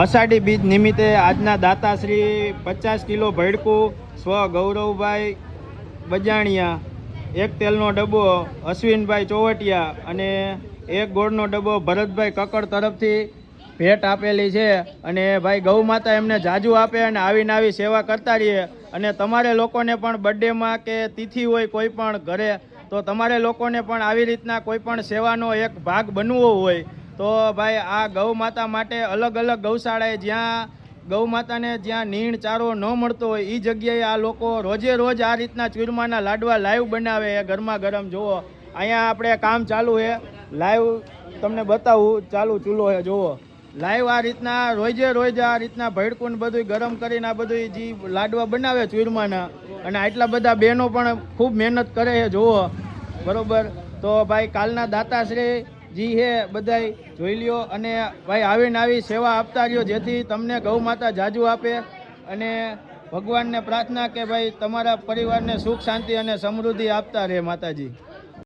અષાઢી બીજ નિમિત્તે આજના દાતાશ્રી 50 કિલો ભેડકું સ્વ ગૌરવભાઈ બજાણિયા, એક તેલનો ડબ્બો અશ્વિનભાઈ ચોવટિયા અને એક ગોળનો ડબ્બો ભરતભાઈ કકડ તરફથી ભેટ આપેલી છે. અને ભાઈ ગૌ માતા એમને જાજુ આપે અને આવીને આવી સેવા કરતા રહીએ. અને તમારે લોકોને પણ બર્થડેમાં કે તિથિ હોય કોઈ પણ ઘરે, તો તમારે લોકોને પણ આવી રીતના કોઈ પણ સેવાનો એક ભાગ બનવો હોય તો ભાઈ આ ગૌ માતા માટે અલગ અલગ ગૌશાળાએ જ્યાં ગૌ માતાને જ્યાં નીણ ચારો ન મળતો હોય એ જગ્યાએ આ લોકો રોજે રોજ આ રીતના ચૂરમાના લાડવા લાઈવ બનાવે. ગરમા ગરમ જુઓ, અહીંયા આપણે કામ ચાલુ છે, લાઈવ તમને બતાવું, ચાલુ ચૂલો છે જુઓ, લાઈવ આ રીતના રોજે રોજ આ રીતના ભેડકું બધું ગરમ કરીને આ બધું જે લાડવા બનાવે ચૂરમાના. અને આટલા બધા બહેનો પણ ખૂબ મહેનત કરે છે જુઓ, બરોબર. તો ભાઈ કાલના દાતાશ્રી જી હે બધાય જોઈ લ્યો અને ભાઈ આવીને આવી સેવા આપતા રહ્યો, જેથી તમને ગૌ માતા જાજુ આપે. અને ભગવાનને પ્રાર્થના કે ભાઈ તમારા પરિવારને સુખ શાંતિ અને સમૃદ્ધિ આપતા રહે માતાજી.